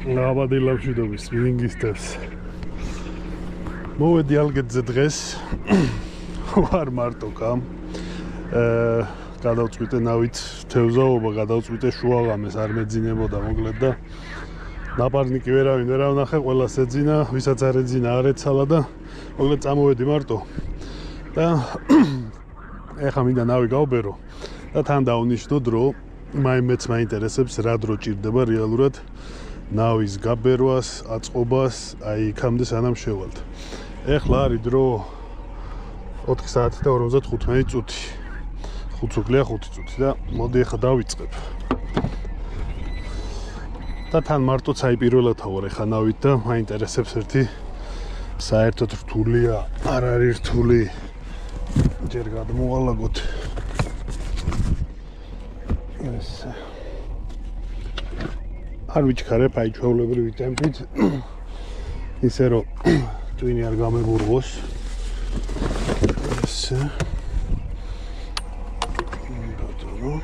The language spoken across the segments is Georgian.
Nabadi lavshidobis მინგისტებს. მოვედი ალგეთზე დღეს. ვარ მარტო კამ. გადავწყვიტე ნავით თევზაობა, გადავწყვიტე შუაღამეს არ მეძინებოდა მოკლედ და ნაპარნიკი ვერავინ ვერ ვნახე, ყველას ეძინა, ვისაც არ ეძინა არ ეცალა და მოკლედ წამოვედი მარტო. და ეხა მინდა ნავი გავბერო და თან დავნიშნოთ, რომ მეც მაინტერესებს რა დრო ჭირდება რეალურად ნავის გაბერვას, აწყობას, აი იქამდე სანამ შევალთ. ეხლა არის დრო 4 საათი და 55 წუთი. 5 უკლია 5 წუთი და მოდი ეხლა დავიწყებ. და თან მარტოც აი პირველად ვარ ეხლა ნავით და მაინტერესებს ერთი საერთოდ რთულია, არ არის რთული. ჯერ გადმოვალაგოთ. ეს არ ვიჩქარებ აი ჩვეულებრივი ტემპით. ისე რომ ტვინი არ გამებურღოს. ესე ბატონო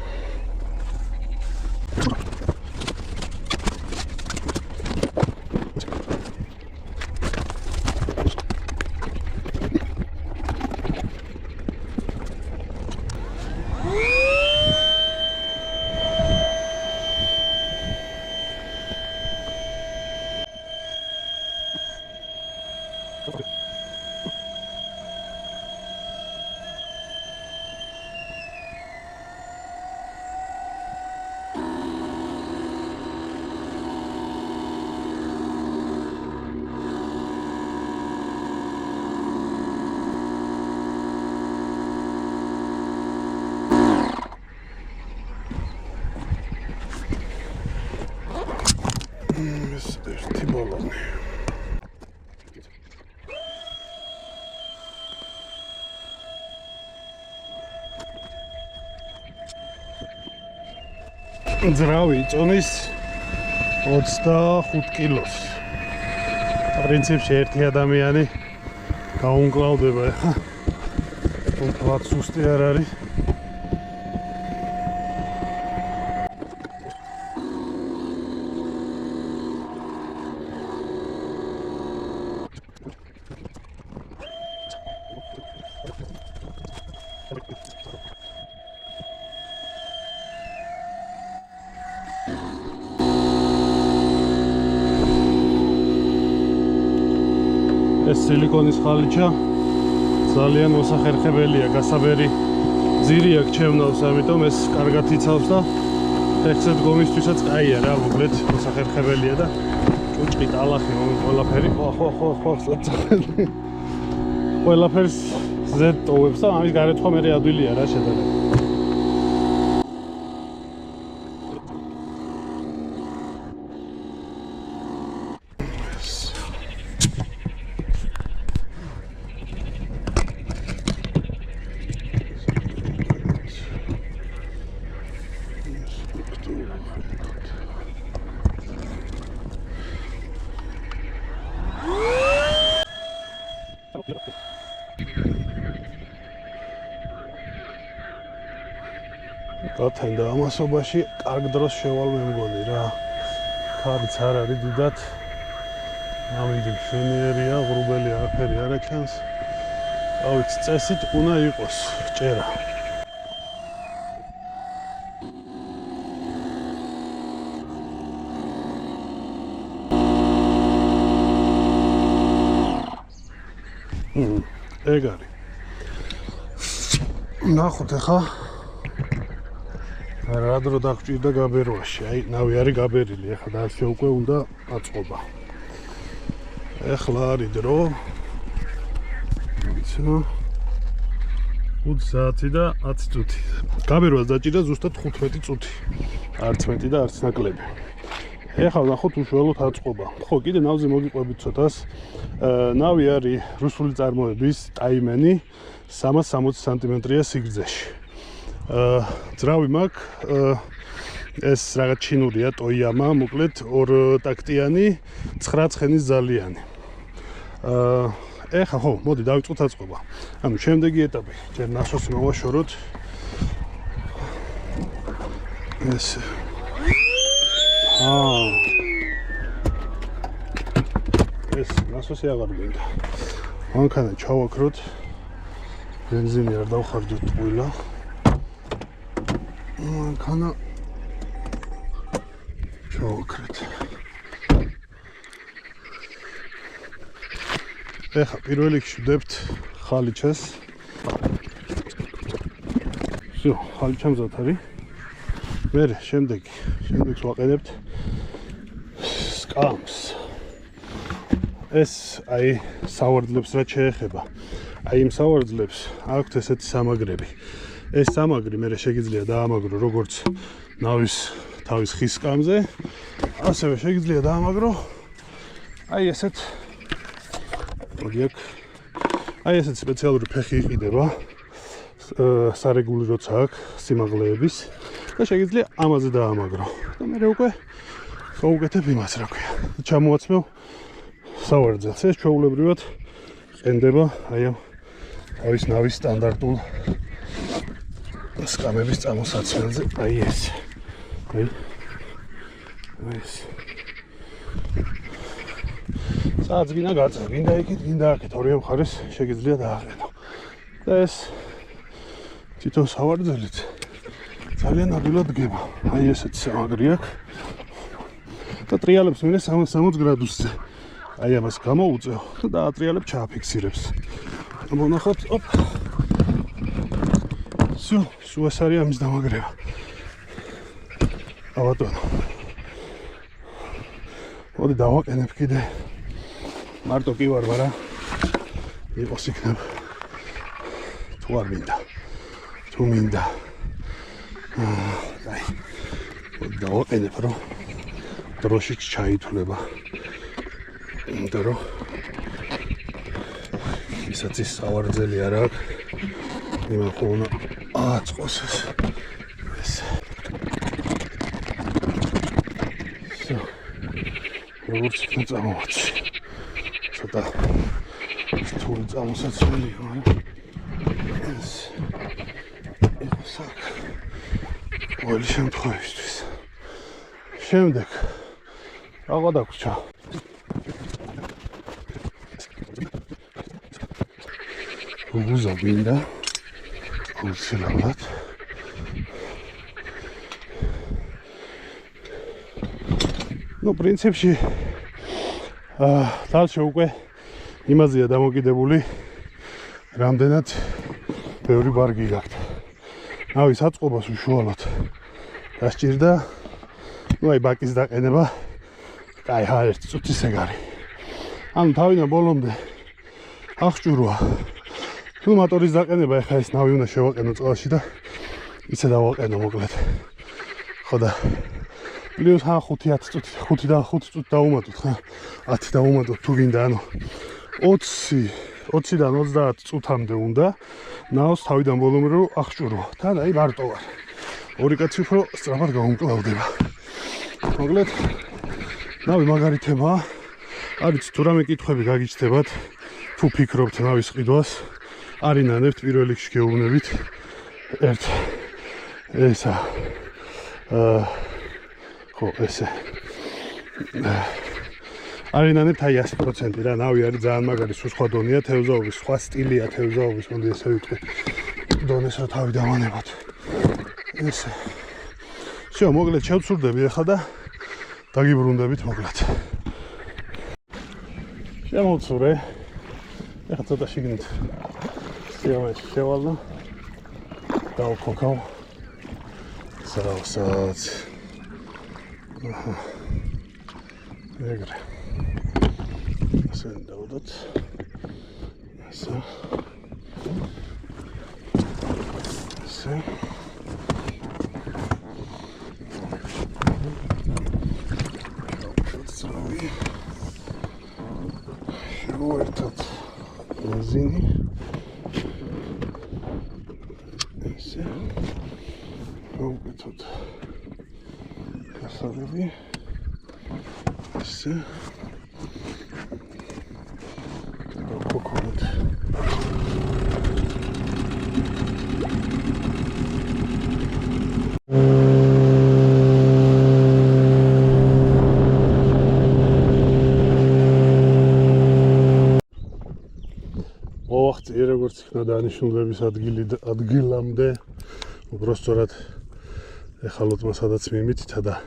ერთი ბოლონი. ძრავი წონის 25 კილოს. პრინციპში ერთი ადამიანი გაუმკლავდება ეხლა. თუმცა სუსტი არ არის. ეს სილიკონის ხალიჩა ძალიან მოსახერხებელია, გასაბერი ძირი აქვს ჩემნავს, ამიტომ ეს კარგად იცავს და ეხზე დგომისთვისაც კაია რა, მოკლედ მოსახერხებელია და ჭუჭყი ტალახი ყველაფერი ხო წაწახელი. ყველაფერს ზედ ტოვებს და ამის გარეთ ხომ მე ადვილია რა შედარება. გათენდა ამასობაში კარგ დროს შევალ მე მგონი რა. კარგც არ არის დიდად. ამინდი მშვენიერია, ღრუბელი არაფერი არ აჩანს. ავიც წესით უნდა იყოს ჭერა. ეგ არის. ნახოთ ახლა რა დრო დაგჭირდა გაბერვაში. აი ნავი არის გაბერილი, ახლა დაასე უკვე უნდა აწყობა. ახლა არის დრო 5 საათი და 10 წუთი. გაბერვას დაჭირდა ზუსტად 15 წუთი. არც მეტი და არც ნაკლები. ახლა ნახოთ უშუალოდ აწყობა. ხო, კიდე ნავზე მოგიყვებით ცოტას. ნავი არის რუსული წარმოების ტაიმენი 360 სანტიმეტრია სიგრძეში. ძრავი მაქვს ეს რაღაც ჩინურია ტოიამა, მოკლედ 2 ტაქტიანი 9 ცხენის ძალიანი. ეხლა ხო, მოდი დავიწყოთ აწყობა. ანუ შემდეგი ეტაპი, ჯერ ნასოსი მოვაშოროთ. ეს ეს ნასოსი აღარ მინდა. მანქანა ჩავაქროთ. ბენზინი არ დავხარჯოთ ტყუილა. მანქანა ჩავაქრეთ. ეხლა პირველ რიგში ვდებთ ხალიჩას. всё, ხალიჩა მზად არის. მერე შემდეგს ვაყენებთ სკამს. ეს აი სავარძლებს რაც შეეხება. აი იმ სავარძლებს აქვთ ესეთი სამაგრები. ეს სამაგრი მერე შეგიძლია დაამაგრო როგორც ნავის თავის ხის სკამზე, ასევე შეგიძლია დაამაგრო აი ესეთ აი ესეთ სპეციალური ფეხი იყიდება სარეგულიროც აქვს სიმაღლეების და შეგიძლია ამაზე დაამაგრო. და მერე უკვე გავუკეთებ იმას რა ქვია. ჩამოვაცმევ სავარძელს. ეს ჩვეულებრივად ყენდება აი ამ თავის ნავის სტანდარტულ სკამების წამოსაცმელზე. აი ეს. აი ეს. საძგინა გაწევ, გინდა იქით, გინდა აქეთ, ორივე მხარეს შეგიძლია დააყენო. და ეს თვითონ სავარძელით ძალიან ადვილად დგება. აი ესეთი სამაგრი აქვს. და ტრიალებს მერე 60 გრადუსზე. აი ამას გამოუწევ და დაატრიალებ ჩააფიქსირებს. ამონახოთ, ოპ. всё, ეს არის ამის დამაგრება. აბატონო. მოდი დავაყენებ კიდე. მარტო კი ვარ, მაგრამ იყოს იქნებ. თუ არ მინდა. თუ მინდა. აი. მოდი დავაყენებ, რომ დროშიც ჩაითვლება. იმიტომ რომ ისაც ის სავარძელი არ აქვს. იმან ხოლმე აწყოს ეს. всё. როგორც წამოვაცი. ცოტა რთული წამოსაცმელია, მაგრამ ეს იყოს აქ. ყოველი შემთხვევისთვის. შემდეგ აღა დაგვრჩა. გუზა გინდა გულშილავად პრინციპში თალში უკვე იმაზეა დამოკიდებული რამდენად ბევრი ბარგი გაქვთ. ნავის აწყობას უშუალოდ დასჭირდა აი ბაკის დაყენება კაი 1 წუთის ეგარი. ანუ თავიდან ბოლომდე აღჭურვა. თუ მოტორის დაყენება ეხა ეს ნავი უნდა შევაყენო წყალში და იცე დავაყენო მოკლედ. ხო და პლუს 5-10 წუთი, 5 წუთი დავუმატოთ ხა 10 დავუმატოთ თუ გინდა, ანუ 20-დან 30 წუთამდე უნდა ნავს თავიდან ბოლომდე რომ აღჭურვა. თან აი მარტო ვარ. ორი კაცი უფრო სწრაფად გაუმკლავდება. მოკლედ ნავი მაგარი თემაა. არის თუ რამე კითხვები გაგიჩნდებათ, თუ ფიქრობთ ნავის ყიდვას, არინანებთ პირველ რიგში გეუბნებით ესა ხო ესე არინანებთ აი 100% რა. ნავი არის ძალიან მაგარი, სხვა დონეა თევზაობის, სხვა სტილია თევზაობის, მოდი ესე ვიტყვი. დონეს რა თავი დავანებოთ. ესე. всё, მოკლედ შევცურდები ახლა და დაგიბრუნდებით მოკლედ. შემოვცურე. ახლა ცოტა შიგნით სიამოვნებაში შევალდა. დავქოქავ. საოცრად. ეგრე. ასე დავდოთ. ასე. ასე. შევერთოთ ბენზინი. ესე. მოვკეთოთ გასაღები. ესე. დავქოქოთ. დანიშნულების ადგილამდე უბრალოდ ეხალოთ მასადაც მიმითითა და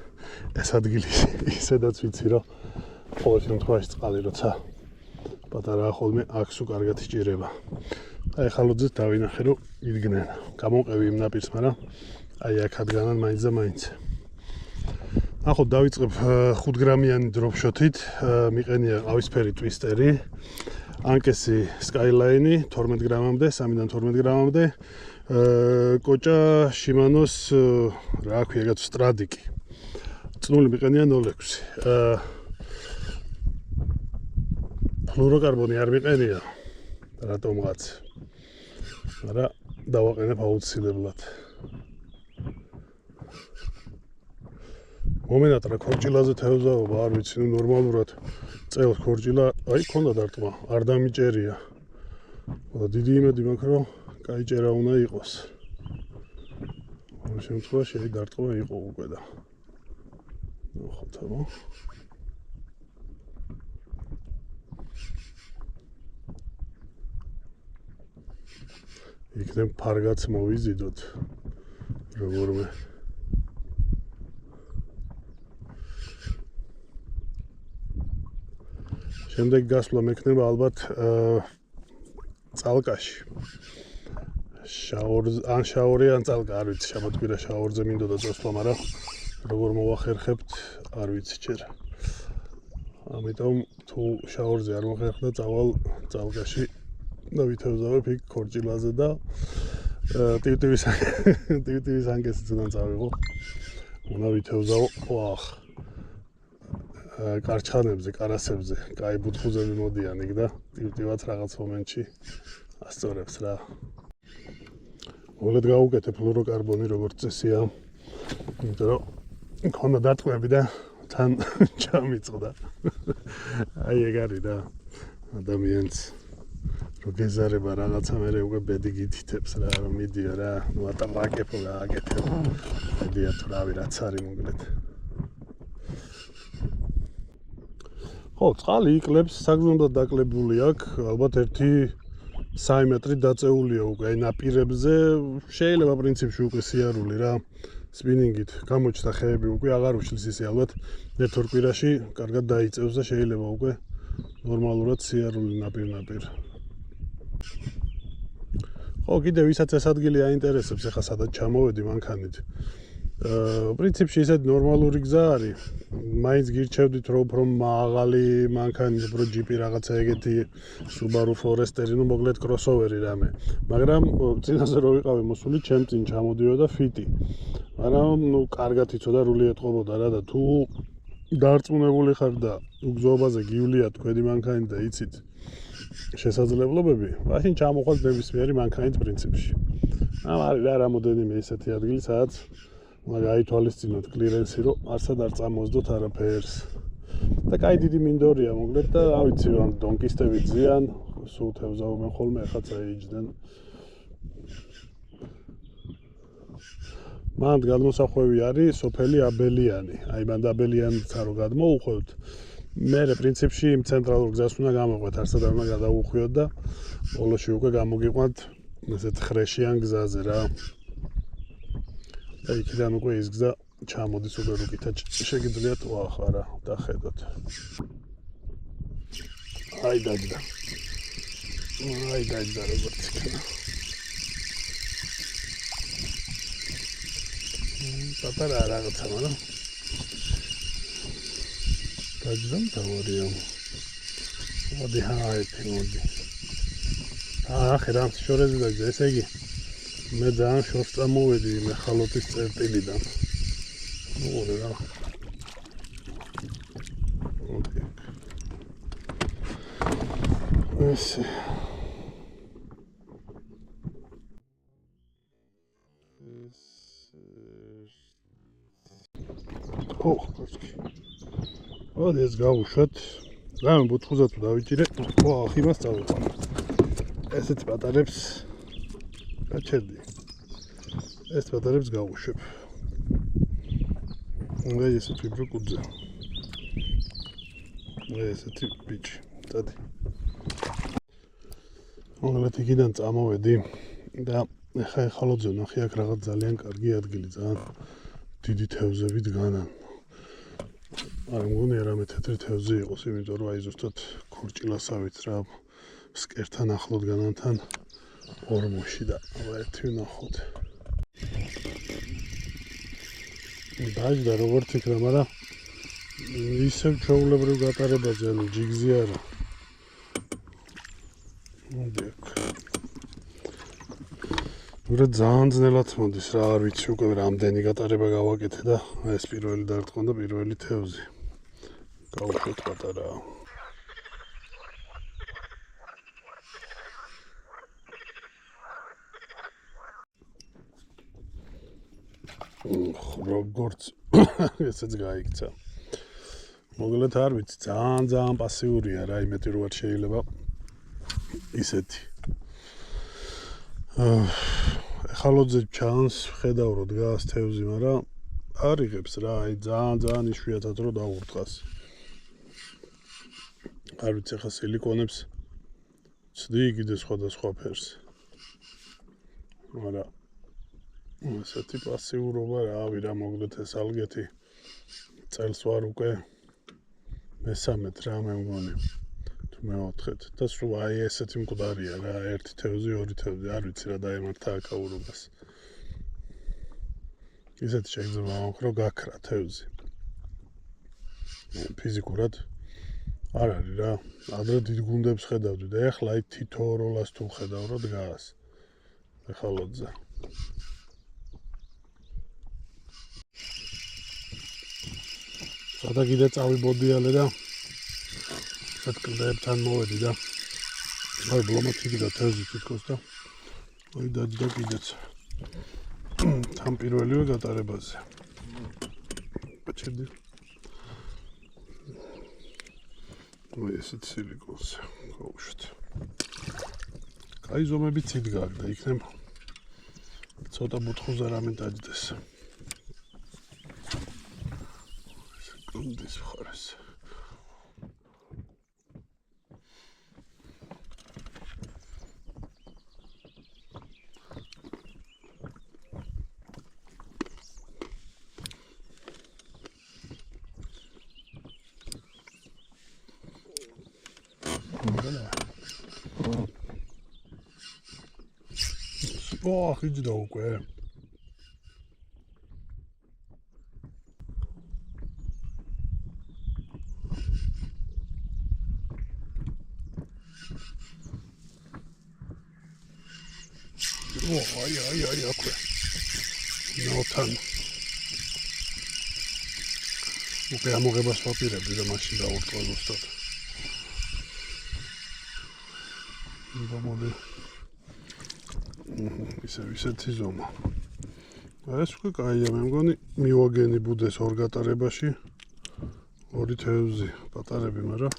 ეს ადგილი ისედაც ვიცი რომ ყოველ შემთხვევაში წყალი როცა პატარაა ხოლმე აქ სულ კარგად იჭირება. აი ეხალოთზეც დავინახე რომ იდგნენ. გამოვყევი იმ ნაპირს, მაგრამ აი აქადგანან მაინც და მაინც. ნახოთ დავიწყებ 5 გრამიანი დროპშოტით, მიყენია ყავისფერი ტვისტერი, ანკესი სკაილაინი 12 გრამამდე, 3-დან 12 გრამამდე, კოჭა შიმანოს რა ქვია, ეგაც სტრადიკი. წნული მიყენია 0.6. ფლუოროკარბონი არ მიყენია, რატომღაც. მაგრამ დავაყენებ აუცილებლად. მომენატრა ქორჭილაზე თევზაობა, არ ვიცი, ნორმალურად წელს ქორჭილა, აი ქონდა დარტყმა, არ დამიჭერია. და დიდი იმედი მაქვს, რომ კაი ჭერა უნდა იყოს. ამ შემთხვევაში აი დარტყმა იყო უკვე და. ნახოთ აბა. იქნებ ფარგაც მოვიზიდოთ როგორმე შემდეგ გასვლა მექნება ალბათ წალკაში შაორი ან წალკა არ ვიცი შაბათ-კვირა შაორზე მინდოდა წასვლა მაგრამ როგორ მოვახერხებთ არ ვიცი ჯერ ამიტომ თუ შაორზე არ მოხერხდა წავალ წალკაში და ვითევზავებ იქ ქორჭილაზე და ტივტივის ანკესიც უნდა წავიღო. უნდა ვითევზავო ვახ კარჩხანებზე, კარასებზე, კაი ბუთხუზები მოდიან იქ და ტივტივაც რაღაც მომენტში ასწორებს რა. მოგეთ გავუკეთე ფლუოროკარბონი როგორც წესია. იმიტომ რომ მქონდა დარტყმები და თან ჩამიწყდა. აი ეგ არის რა ადამიანს გეზარება რაღაცა მე უკვე ბედი გითითებს რა რომ მიდიო რა ნუ ატაბაკებო რა აკეთებ მედია თუ რავი რაც არის მოგლეთ ხო წყალი იკლებს საგზნობლად დაკლებული აქვს ალბათ 1-3 მეტრი დაწეულია უკვე აი ნაპირებზე შეიძლება პრინციპში უკვე სიარული რა სპინინგით გამოჩნდა ხეები უკვე აღარ უშლის ისე ალბათ 1-2 კვირაში კარგად დაიწევს და შეიძლება უკვე ნორმალურად სიარული ნაპირ ხო კიდე ვისაც ეს ადგილი აინტერესებს ახლა სადაც ჩამოვედი მანქანით პრინციპში ისეთ ნორმალური გზა არის მაინც გირჩევდით რომ უფრო მაღალი მანქანი უფრო ჯიპი რაღაცა ეგეთი Subaru Forester ნუ მოგლეთ crossover-ი რამე მაგრამ წინაზე რო ვიყავი მოსული ჩემ წინ ჩამოდიოდა ფიტი მაგრამ ნუ კარგად იცოდა რული ეტყობოდა რა და თუ დარწმუნებული ხარ და უგზოობაზე გივლია თქვენი მანქანი და იცით შესაძლებლობები, მაშინ ჩამოყვანთ ნებისმიერი მანქანით პრინციპში. ამ არის რა რამოდენიმე ისეთი ადგილი, სადაც უნდა გაითვალისწინოთ კლირენსი, რომ არსად არ წამოздოთ არაფერს. და კაი დიდი მინდორია მოგლეთ და რა ვიცი, რომ დონკისტები ძიან, სულ თევზაობენ ხოლმე, ახაც აიჯდნენ. მანდ გადმოსახვევი არის სოფელი აბელიანი. აი მანდ აბელიანიც რო გადმოუხვევთ მე პრინციპში იმ ცენტრალურ გზას უნდა გამოვყვეთ, არსად არ უნდა გადავუხვიოთ და ბოლოში უკვე გამოგიყვანთ ესეთ ხრეშიან გზაზე რა. და იქიდან უკვე ის გზა ჩამოდის უკვე რუკითაც შეგიძლიათ ვახ არა დახედოთ. აი დაჯდა როგორც იქნება. პატარა რაღაცა მაგრამ დაჯდა თავარია. მოდი მოდი. ახლა რამ შორეზე დაჯდა ესე იგი მე ძალიან შორს წამოვედი მე ხალოთის წერტილიდან. მოდი რა. მოდი. ესე მოდი ეს გავუშვათ. რამე ბუთხუზა თუ დავიჭირე, ვახ იმას წავუწყო. ესეთ პატარებს გაჩერდი. ეს პატარებს გავუშვებ. უნდა ესეთ ვიბროკუძე. ესეთი ბიჭი. დადი. მოგლეთ იქიდან წამოვედი და ეხალოძე ნახე აქ რაღაც ძალიან კარგი ადგილი, ძალიან დიდი თევზები დგანან. მაგრამ მგონი რამე თეთრი თევზი იყოს, იმიტომ რომ აი ზუსტად ქორჭილასავით რა ფსკერთან ახლო დგანანთან ორმოში და აბა ერთი ვნახოთ. დაიჯდა როგორც იქნება, მაგრამ ისევ ჩვეულებრივ გატარებაზე, ანუ ჯიგზი არა. მოდი აქ. უბრალოდ ძალიან ძნელად მოდის რა, არ ვიცი უკვე რამდენი გატარება გავაკეთე და ეს პირველი დარტყმა და პირველი თევზი. გავუშვით პატარა. როგორც ესეც გაიქცა. მოგლეთ არ ვიცი, ძალიან პასიურია რა, იმეთი რო არ შეიძლება ისეთი. ეხალოძე ჩანს, ხედავ რომ დგას თევზი, მაგრამ არ იღებს რა, აი ძალიან იშვიათად რო დაურთხას. არ ვიცი, ხა სილიკონებს ცდი კიდე სხვადასხვა ფერს. მაგრამ ესეთი პასიურობა რავი რა, მოგდეთ ეს ალგეთი წელს ვარ უკვე მესამედ რა მე მგონი თუ მეოთხედ და სულ აი ესეთი მკვდარია რა, ერთი თევზი, ორი თევზი, არ ვიცი რა დაემართა აკაურობას. ისეთი შეიძლება რომ გაქრა თევზი. ფიზიკურად არ არის რა, ადრე დიდ გუნდებს ხედავდი და ეხლა აი თითო როლას თუ ხედავ რომ დგას ეხალოძე. სადა კიდე წავიბოდიალე და ესეთ კლდებთან მოვედი და აი ბლომათიდი და თევზი თითქოს და აი დაჯდა კიდეც თან პირველივე გატარებაზე. ბაჭედი. აი ესეთ სილიკონს გავუშვით. კაი ზომებით იდგა და იქნებ ცოტა ბუთხუზე რამე დაჯდეს. this forest. Oh, hiç de yok be. Ay, okay. No tan. Okay, ამოღებას ვაპირებდი და მაშინ დაურტყვა ზუსტად. მოდი. ისეთი ზომა. ეს უკვე კაია, მე მგონი მივაგენი ბუდეს ორ გატარებაში. ორი თევზი პატარები, მაგრამ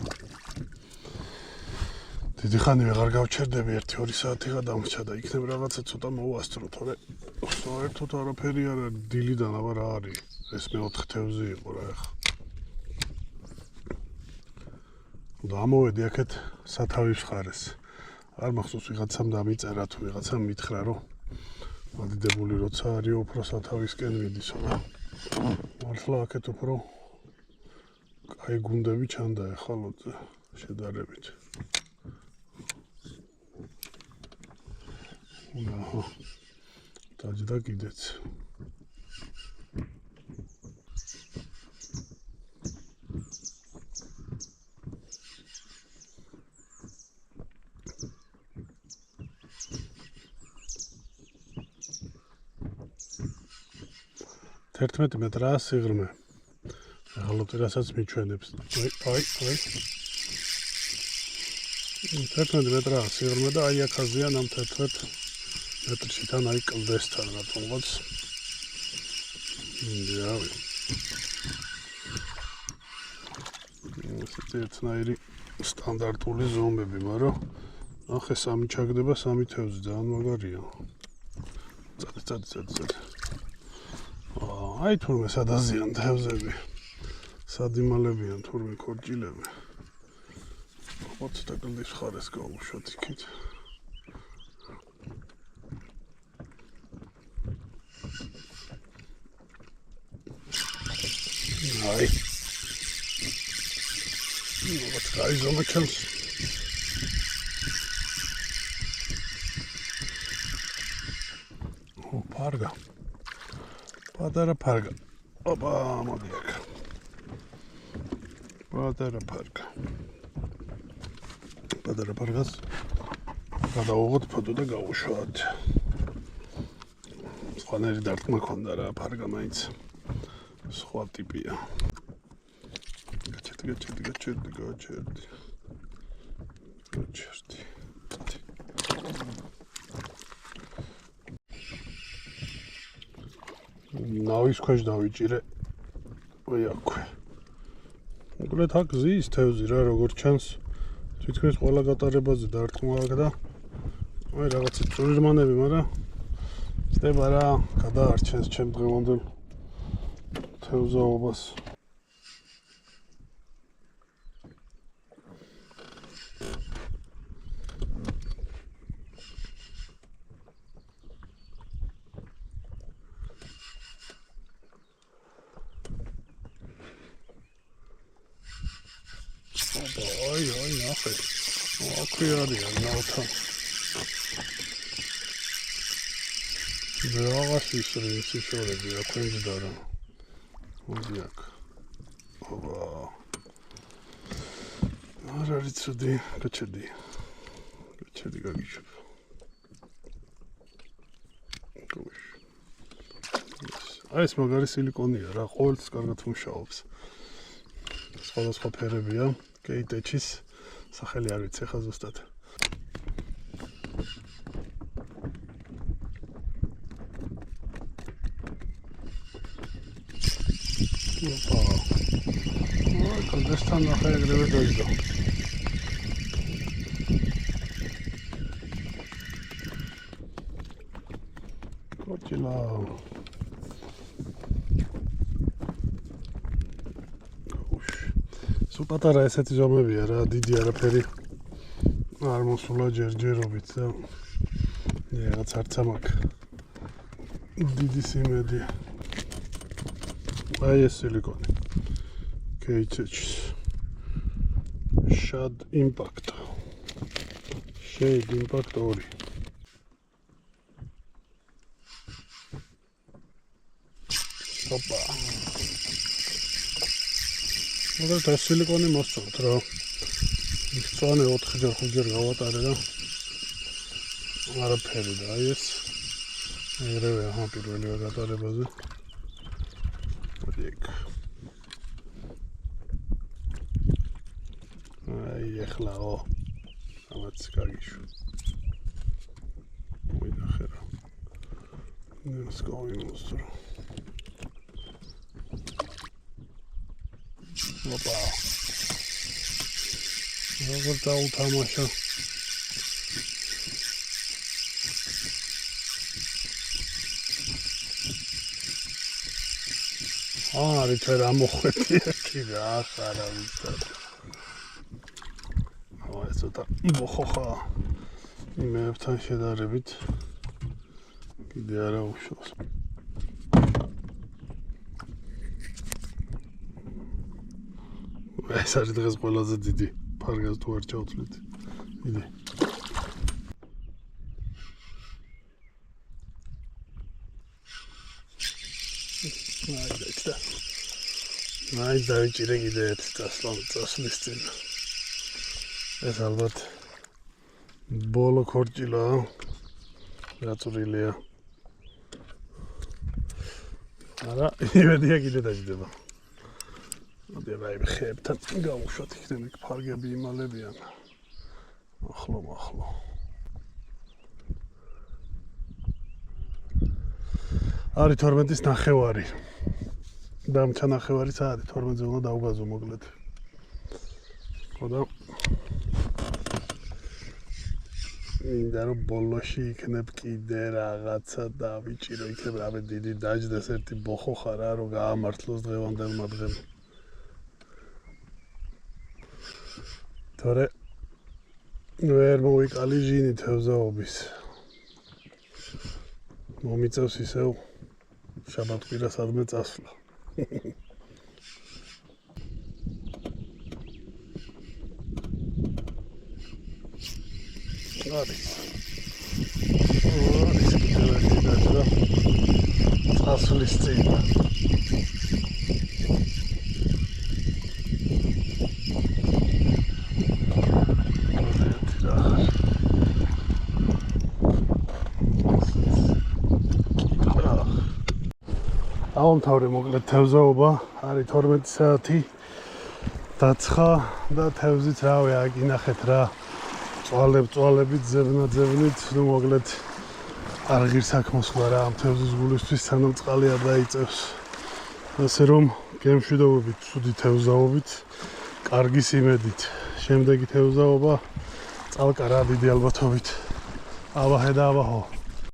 დიდი ხანი ვეღარ გავჩერდები, 1-2 საათი გადამრჩა და იქნებ რაღაცა ცოტა მოვასწრო, თორე საერთოდ არაფერი არ არის, დილიდან აბა რა არის, ეს მეოთხე თევზი იყო რა ეხლა. და ამოვედი აქეთ სათავის მხარეს. არ მახსოვს ვიღაცამ დამიწერა თუ ვიღაცამ მითხრა რომ მადიდებული როცა არის უფრო სათავისკენ მიდის, მაგრამ მართლა აქეთ უფრო კაი გუნდები ჩანდა ეხალოძე შედარებით. აჰა. დაჯდა კიდეც. Tertmet metra sığırma. Halotirasac miçvenebs. Ay. Tertmet metra sığırma da ay yakazıya nam tertmet metrşitan ay kıldestan ratongots. Ya. Setnairi standartული ზომები, მაგრამ ახე სამი ჩაგდება, სამი თევზი ძალიან მაგარია. წად. აი თურმე სადაზიან თევზები. სადიმალებიან თურმე ქორჭილები. 20 და კლდის ხარეს გავუშვათ იქით. აი what guys on the chance ფარგა პატარა ფარგა ოპა მოდი აქ პატარა ფარგას გადავუღოთ ფოტო და გავუშვათ სხვანაირი დარტყმა ქონდა რა ფარგა მაინც სხვა ტიპია გაჩერდი ნავის ქვეშ დავიჭირე ой აქვე უბრალოდ აქ ზის თევზი რა როგორც ჩანს თითქმის ყველა გატარებაზე დარტყმა აქვს და ой რაღაცა წვრილმანები მაგრამ ხდება რა გადაარჩენს ჩემ დღევანდელ თევზაობას ой ნახე აქვე არის ნავთან რაღაც ისრისი შორები აქვე მძდარა მოდი აქ ოპა არ არის ცუდი გაჩერდი გაგიშვებ აი ეს მაგარი სილიკონია რა ყოველთვის კარგად მუშაობს სხვადასხვა ფერებია კეიტეჩის სახელი არ ვიცი ხა ზუსტად ოპა ой კონდესთან ახლა ეგრევე დაიწყო კოჭილა პატარა ესეთი ზომებია რა დიდი არაფერი არ მოსულა ჯერჯერობით და რაღაც არც ამაქვს დიდი სიმედი აი ეს სილიკონი KTH Shade Impact 2 ოპა მაგრამ ეს სილიკონი მოსწონთ რა ის წვანე 4-5 გავატარე და არაფერი და აი ეს ეგრევე ახლა პირველივე გატარებაზე მოდი ეგ აი ახლა ამაც გაგიშვ მოინახე რა ნეს გავიმოსტრო ოპა როგორ დაუთამაშა რითო რა მოხვედი εκεί რა ახარა ვიცი ეს ცოტა მოხოხა იმებთან შედარებით კიდე არა უშავს ეს არის დღეს ყველაზე დიდი ფარგას თუ არ ჩავთვლით იდი აი დავიჭირე კიდე ერთ წასვლის წინ ეს ალბათ ბოლო ქორჭილაა რაწვრილია არა იმედია კიდე დაждდება მოდი რაიმე ხეებთან გავუშვათ იქნებ იქ ფარგები იმალებიან ახლო არის 12-ის ნახევარი დამჩა ნახევარი საათი 12-ზე უნდა დავგაზო მოკლედ ხოდა მინდა რომ ბოლოში იქნებ კიდე რაღაცა დავიჭირო იქნებ რამე დიდი დაждდეს ერთი ბოხოხა რა რომ გაამართლოს დღევანდელმა დღემ თორე ვერ მოვიკალი ჟინი თევზაობის მომიწევს ისევ შაბათ-კვირა სადმე წასვლა არის კედელში დაჭრა წასვლის წინ ავამთავრე მოკლედ თევზაობა არის 12 საათი დაცხა და თევზით რავი აგინახეთ რა წვალებით ძებნით ნუ მოკლედ არ ღირს აქ მოსვლა რა ამ თევზის გულისთვის სანამ წყალი არ დაიწევს ასე რომ გემშვიდობებით ცუდი თევზაობით კარგი სიმედით შემდეგი თევზაობა წალკა რა დიდი ალბათობით აბაჰე და აბაჰო